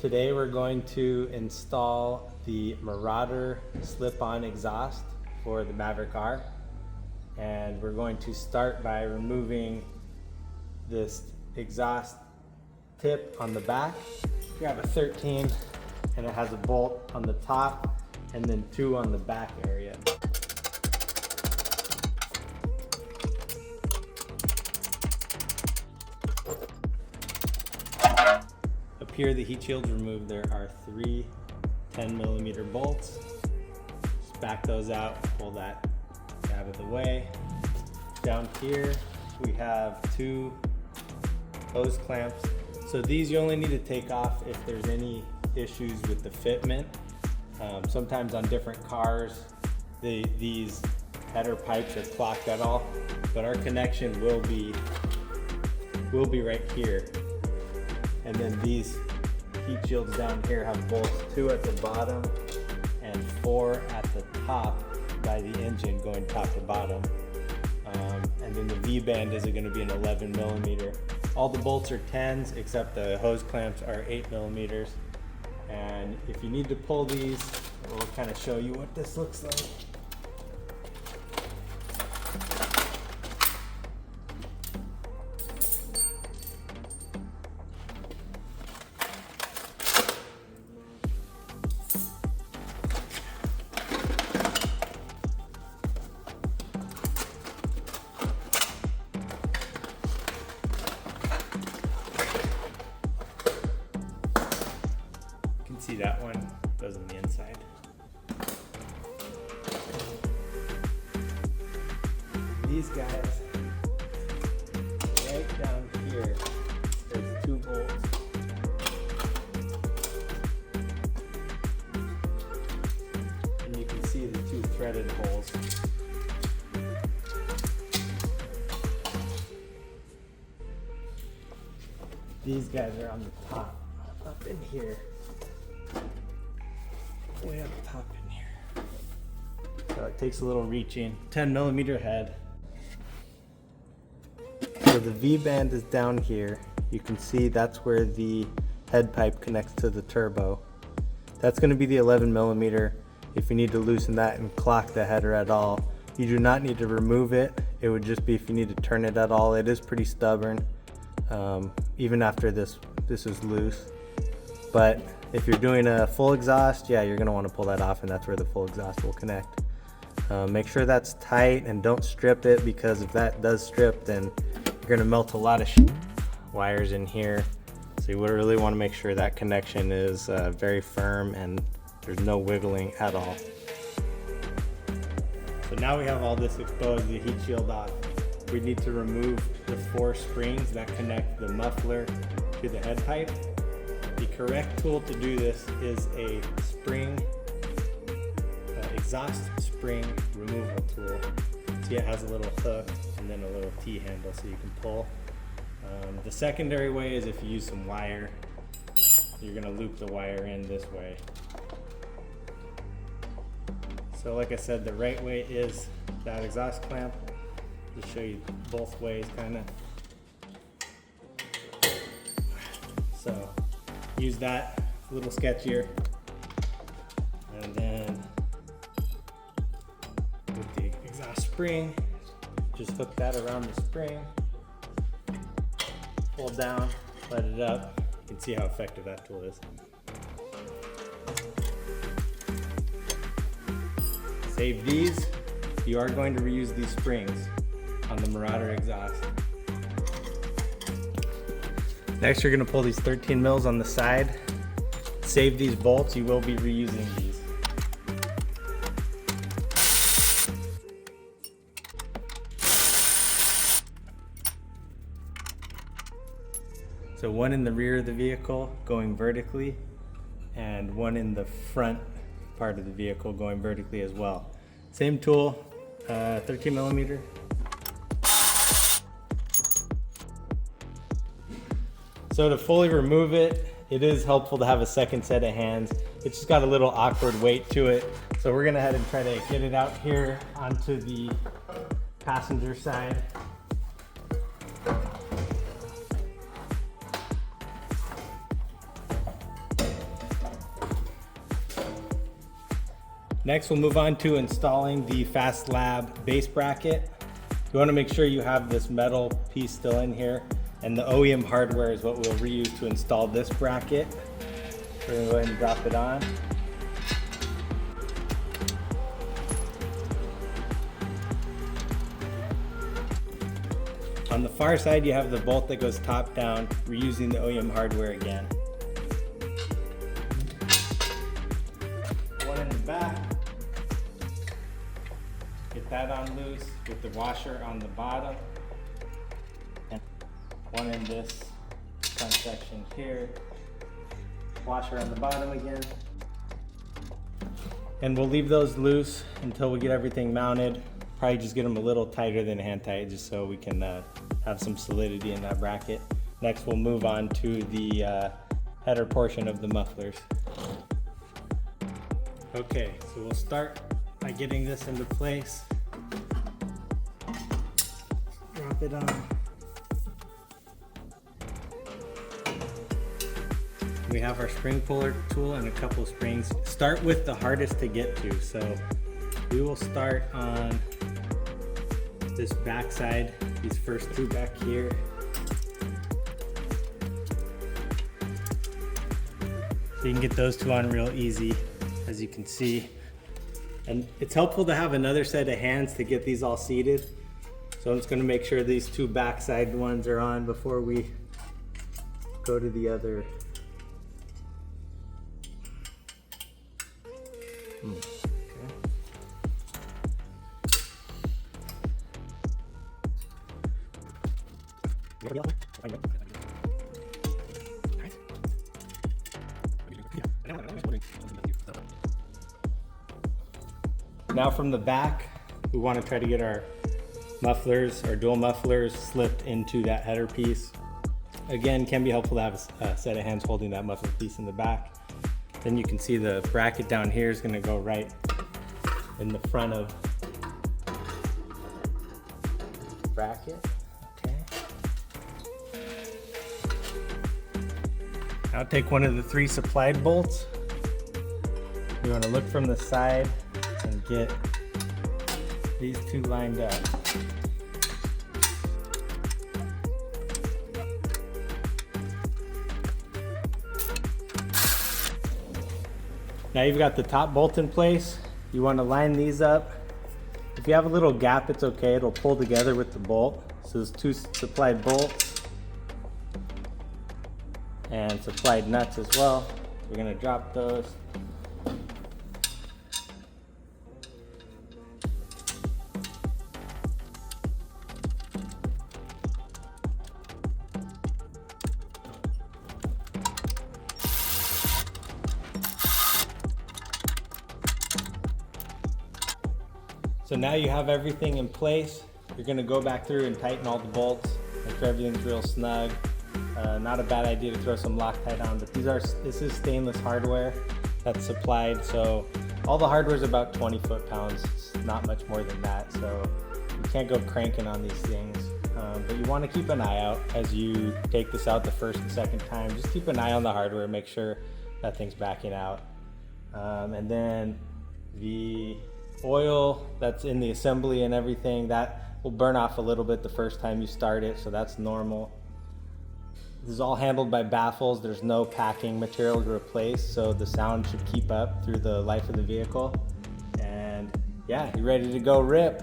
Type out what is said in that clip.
Today we're going to install the Marauder slip-on exhaust for the Maverick R, and we're going to start by removing this exhaust tip on the back. Grab a 13 and it has a bolt on the top and then 2 on the back area. Up here, the heat shield's removed. There are 3 10mm bolts. Just back those out, pull that out of the way. Down here, we have 2 hose clamps. So these you only need to take off if there's any issues with the fitment. Sometimes on different cars, these header pipes are clocked at all, but our connection will be right here. And then these heat shields down here have bolts 2 at the bottom and 4 at the top by the engine going top to bottom. And then the V-band is going to be an 11mm. All the bolts are 10s except the hose clamps are 8mm. And if you need to pull these, we'll kind of show you what this looks like. See that one goes on the inside. These guys, right down here, there's 2 bolts. And you can see the 2 threaded holes. These guys are on the top, up in here. Way up top in here. So it takes a little reaching. 10mm head. So the V-band is down here. You can see that's where the head pipe connects to the turbo. That's going to be the 11mm. If you need to loosen that and clock the header at all, you do not need to remove it. It would just be if you need to turn it at all. It is pretty stubborn. Even after this is loose. But if you're doing a full exhaust, yeah, you're gonna wanna pull that off, and that's where the full exhaust will connect. Make sure that's tight and don't strip it, because if that does strip, then you're gonna melt a lot of wires in here. So you would really wanna make sure that connection is very firm and there's no wiggling at all. So now we have all this exposed, the heat shield off. We need to remove the 4 springs that connect the muffler to the head pipe. The correct tool to do this is a exhaust spring removal tool. See, it has a little hook and then a little T-handle so you can pull. The secondary way is if you use some wire. You're gonna loop the wire in this way. So like I said, the right way is that exhaust clamp. Just show you both ways kinda. So use that, a little sketchier, and then with the exhaust spring, just hook that around the spring, pull down, let it up. You can see how effective that tool is. Save these. You are going to reuse these springs on the Marauder exhaust. Next, you're going to pull these 13mm on the side. Save these bolts, you will be reusing these. So one in the rear of the vehicle going vertically, and one in the front part of the vehicle going vertically as well. Same tool, 13mm. So to fully remove it, it is helpful to have a second set of hands. It's just got a little awkward weight to it. So we're gonna head and try to get it out here onto the passenger side. Next, we'll move on to installing the Fast Lab base bracket. You want to make sure you have this metal piece still in here, and the OEM hardware is what we'll reuse to install this bracket. We're going to go ahead and drop it on. On the far side, you have the bolt that goes top down. We're using the OEM hardware again. One in the back. Get that on loose with the washer on the bottom. And one in this front section here. Washer on the bottom again. And we'll leave those loose until we get everything mounted. Probably just get them a little tighter than hand tight, just so we can have some solidity in that bracket. Next, we'll move on to the header portion of the mufflers. Okay, so we'll start by getting this into place. Drop it on. We have our spring puller tool and a couple springs. Start with the hardest to get to. So we will start on this back side, these first two back here. So you can get those two on real easy, as you can see. And it's helpful to have another set of hands to get these all seated. So I'm just going to make sure these two backside ones are on before we go to the other. Now from the back, we want to try to get our mufflers, our dual mufflers, slipped into that header piece. Again, can be helpful to have a set of hands holding that muffler piece in the back. Then you can see the bracket down here is going to go right in the front of the bracket. Okay. Now take one of the 3 supplied bolts. You want to look from the side and get these 2 lined up. Now you've got the top bolt in place. You want to line these up. If you have a little gap, it's okay. It'll pull together with the bolt. So there's 2 supplied bolts and supplied nuts as well. We're going to drop those. So now you have everything in place. You're gonna go back through and tighten all the bolts, make sure everything's real snug. Not a bad idea to throw some Loctite on, but this is stainless hardware that's supplied. So all the hardware is about 20 foot-pounds, not much more than that. So you can't go cranking on these things. But you wanna keep an eye out as you take this out the first and second time. Just keep an eye on the hardware, make sure that thing's backing out. And then the oil that's in the assembly and everything, that will burn off a little bit the first time you start it, so that's normal. This is all handled by baffles. There's no packing material to replace, so the sound should keep up through the life of the vehicle. And yeah, you're ready to go rip.